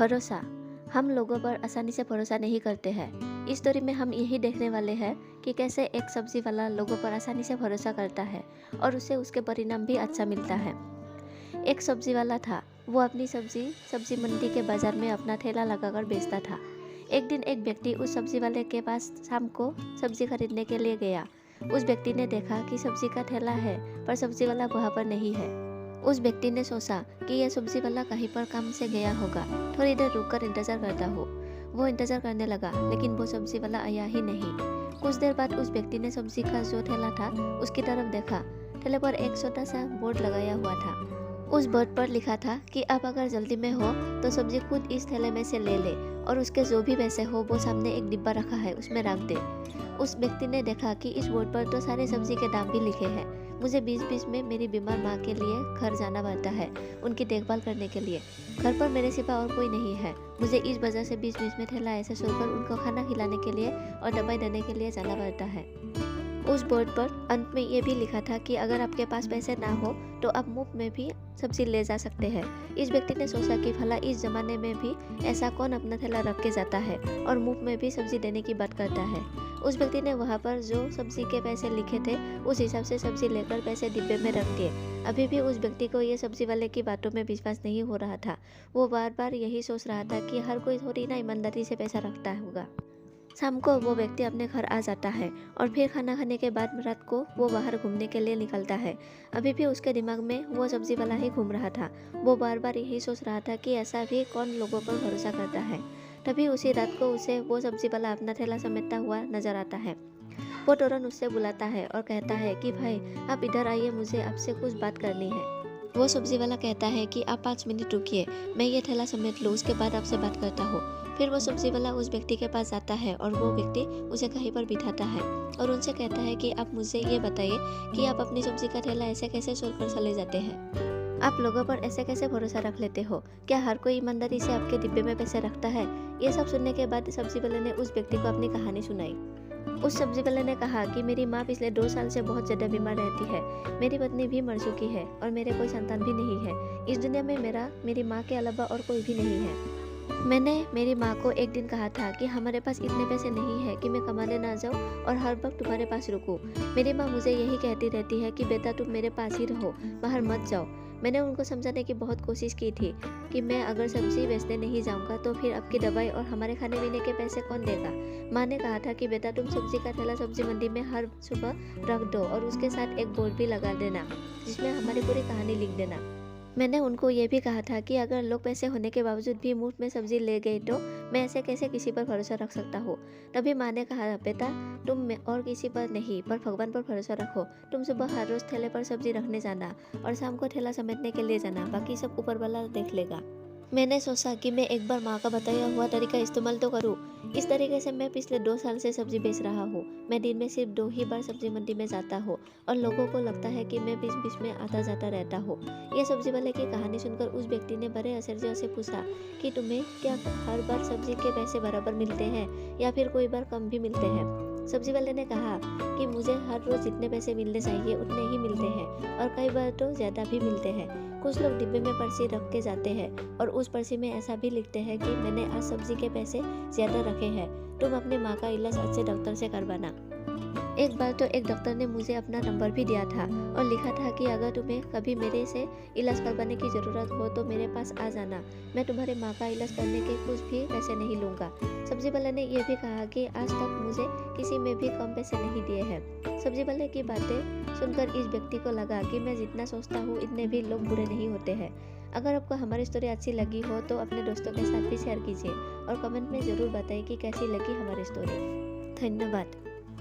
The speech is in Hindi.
भरोसा। हम लोगों पर आसानी से भरोसा नहीं करते हैं। इस स्टोरी में हम यही देखने वाले हैं कि कैसे एक सब्जी वाला लोगों पर आसानी से भरोसा करता है और उसे उसके परिणाम भी अच्छा मिलता है। एक सब्जी वाला था। वो अपनी सब्जी मंडी के बाजार में अपना ठेला लगाकर बेचता था। एक दिन एक व्यक्ति उस सब्जी वाले के पास शाम को सब्जी खरीदने के लिए गया। उस व्यक्ति ने देखा कि सब्जी का ठेला है पर सब्जी वाला वहाँ पर नहीं है। उस व्यक्ति ने सोचा कि यह सब्जी वाला कहीं पर काम से गया होगा, थोड़ी देर रुककर इंतजार करता हो। वो इंतजार करने लगा लेकिन वो सब्जी वाला आया ही नहीं। कुछ देर बाद उस व्यक्ति ने सब्जी का जो ठेला था उसकी तरफ देखा। ठेले पर एक छोटा सा बोर्ड लगाया हुआ था। उस बोर्ड पर लिखा था कि आप अगर जल्दी में हो तो सब्जी खुद इस ठेले में से ले ले और उसके जो भी पैसे हो वो सामने एक डिब्बा रखा है उसमें रख दे। उस व्यक्ति ने देखा कि इस बोर्ड पर तो सारे सब्जी के दाम भी लिखे हैं। मुझे बीच में मेरी बीमार माँ के लिए घर जाना पड़ता है, उनकी देखभाल करने के लिए। घर पर मेरे सिवा और कोई नहीं है। मुझे इस वजह से बीच में ठेला ऐसे छोड़कर उनको खाना खिलाने के लिए और दवाई देने के लिए जाना पड़ता है। उस बोर्ड पर अंत में ये भी लिखा था कि अगर आपके पास पैसे ना हो तो आप मुफ्त में भी सब्जी ले जा सकते हैं। इस व्यक्ति ने सोचा कि भला इस जमाने में भी ऐसा कौन अपना थैला रख के जाता है और मुफ्त में भी सब्जी देने की बात करता है। उस व्यक्ति ने वहाँ पर जो सब्जी के पैसे लिखे थे उस हिसाब से सब्जी लेकर पैसे डिब्बे में रख दिए। अभी भी उस व्यक्ति को ये सब्जी वाले की बातों में विश्वास नहीं हो रहा था। वो बार बार यही सोच रहा था कि हर कोई थोड़ी ना ईमानदारी से पैसा रखता होगा। शाम को वो व्यक्ति अपने घर आ जाता है और फिर खाना खाने के बाद रात को वो बाहर घूमने के लिए निकलता है। अभी भी उसके दिमाग में वो सब्जी वाला ही घूम रहा था। वो बार बार यही सोच रहा था कि ऐसा भी कौन लोगों पर भरोसा करता है। तभी उसी रात को उसे वो सब्जी वाला अपना थैला समेटता हुआ नजर आता है। वो तुरंत उससे बुलाता है और कहता है कि भाई आप इधर आइए, मुझे आपसे कुछ बात करनी है। वो सब्जी वाला कहता है कि आप 5 मिनट रुकिए, मैं ये थैला समेट लूँ, उसके बाद आपसे बात करता हूँ। फिर वो सब्जी वाला उस व्यक्ति के पास जाता है और वो व्यक्ति उसे कहीं पर बिठाता है और उनसे कहता है कि आप मुझे ये बताइए कि आप अपनी सब्जी का थैला ऐसे कैसे छोड़कर चले जाते हैं। आप लोगों पर ऐसे कैसे भरोसा रख लेते हो? क्या हर कोई ईमानदारी से आपके डिब्बे में पैसे रखता है? ये सब सुनने के बाद सब्जी वाले ने उस व्यक्ति को अपनी कहानी सुनाई। उस सब्जी वाले ने कहा कि मेरी माँ पिछले 2 साल से बहुत ज़्यादा बीमार रहती है। मेरी पत्नी भी मर चुकी है और मेरे कोई संतान भी नहीं है। इस दुनिया में मेरी माँ के अलावा और कोई भी नहीं है। मैंने मेरी माँ को एक दिन कहा था कि हमारे पास इतने पैसे नहीं है कि मैं कमाने ना जाऊँ और हर वक्त तुम्हारे पास रुकूँ। मेरी माँ मुझे यही कहती रहती है कि बेटा तुम मेरे पास ही रहो, बाहर मत जाओ। मैंने उनको समझाने की बहुत कोशिश की थी कि मैं अगर सब्जी बेचने नहीं जाऊंगा तो फिर आपकी दवाई और हमारे खाने पीने के पैसे कौन देगा। माँ ने कहा था कि बेटा तुम सब्जी का थैला सब्जी मंडी में हर सुबह रख दो और उसके साथ एक बोर्ड भी लगा देना जिसमें हमारी पूरी कहानी लिख देना। मैंने उनको ये भी कहा था कि अगर लोग पैसे होने के बावजूद भी मुफ्त में सब्जी ले गए तो मैं ऐसे कैसे किसी पर भरोसा रख सकता हूँ। तभी माँ ने कहा बेटा तुम में और किसी पर नहीं पर भगवान पर भरोसा रखो। तुम सुबह हर रोज ठेले पर सब्जी रखने जाना और शाम को ठेला समेटने के लिए जाना, बाकी सब ऊपर वाला देख लेगा। मैंने सोचा कि मैं एक बार माँ का बताया हुआ तरीका इस्तेमाल तो करूँ। इस तरीके से मैं पिछले 2 साल से सब्जी बेच रहा हूँ। मैं दिन में सिर्फ 2 ही बार सब्जी मंडी में जाता हूँ और लोगों को लगता है कि मैं बीच में आता जाता रहता हूँ। ये सब्जी वाले की कहानी सुनकर उस व्यक्ति ने बड़े आश्चर्य से पूछा कि तुम्हें क्या हर बार सब्जी के पैसे बराबर मिलते हैं या फिर कोई बार कम भी मिलते हैं? सब्जी वाले ने कहा कि मुझे हर रोज जितने पैसे मिलने चाहिए उतने ही मिलते हैं और कई बार तो ज़्यादा भी मिलते हैं। कुछ लोग डिब्बे में पर्ची रख के जाते हैं और उस पर्ची में ऐसा भी लिखते हैं कि मैंने आज सब्जी के पैसे ज़्यादा रखे हैं, तुम अपने माँ का इलाज अच्छे डॉक्टर से करवाना। एक बार तो एक डॉक्टर ने मुझे अपना नंबर भी दिया था और लिखा था कि अगर तुम्हें कभी मेरे से इलाज करवाने की ज़रूरत हो तो मेरे पास आ जाना, मैं तुम्हारे माँ का इलाज करने के कुछ भी पैसे नहीं लूँगा। सब्जी वाले ने यह भी कहा कि आज तक मुझे किसी में भी कम पैसे नहीं दिए हैं। सब्जी वाले की बातें सुनकर इस व्यक्ति को लगा कि मैं जितना सोचता हूँ इतने भी लोग बुरे नहीं होते हैं। अगर आपको हमारी स्टोरी अच्छी लगी हो तो अपने दोस्तों के साथ भी शेयर कीजिए और कमेंट में ज़रूर बताइए कि कैसी लगी हमारी स्टोरी। धन्यवाद।